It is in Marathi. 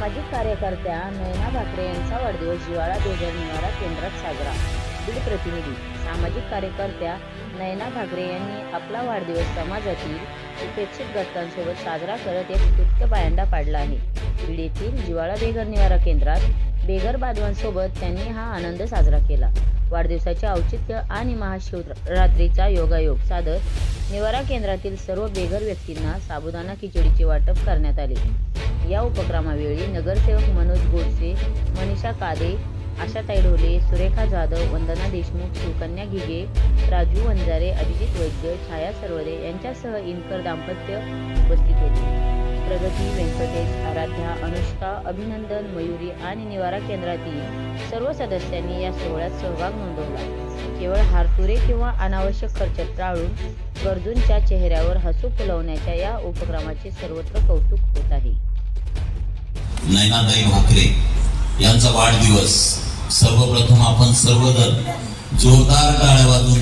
सामाजिक कार्यकर्त्या नयना भाकरे यांचा वाढदिवस जिव्हाळा बेघर निवारा केंद्रात साजरा. बीड प्रतिनिधी. सामाजिक कार्यकर्त्या नयना भाकरे यांनी आपला वाढदिवस समाजातील उपेक्षित घटकांसोबत साजरा करत एक स्तुत्य पायंडा पाडला आहे. बीड येथील जिव्हाळा बेघर निवारा केंद्रात बेघर बांधवांसोबत त्यांनी हा आनंद साजरा केला. वाढदिवसाचे औचित्य आणि महाशिवरात्रीचा योगायोग साधत निवारा केंद्रातील सर्व बेघर व्यक्तींना साबुदाणा खिचडीचे वाटप करण्यात आले. या उपक्रमावेळी नगरसेवक मनोज गोडसे, मनीषा कादे, आशाताई ढोले, सुरेखा जाधव, वंदना देशमुख, शिवकन्या घिगे, राजू वंजारे, अभिजित वैद्य, छाया सर्वदे यांच्यासह इनकर दाम्पत्य उपस्थित होते. प्रगती, व्यंकटेश, आराध्या, अनुष्का, अभिनंदन, मयुरी आणि निवारा केंद्रातील सर्व सदस्यांनी या सोहळ्यात सहभाग नोंदवला. केवळ हारतुरे किंवा अनावश्यक खर्च टाळून गरजूंच्या चेहऱ्यावर हसू फुलवण्याच्या या उपक्रमाचे सर्वत्र कौतुक होत आहे. नयनाताई भाकरे यांचा वाढदिवस सर्वप्रथम आपण सर्वजण जोरदार टाळ्या वाजवून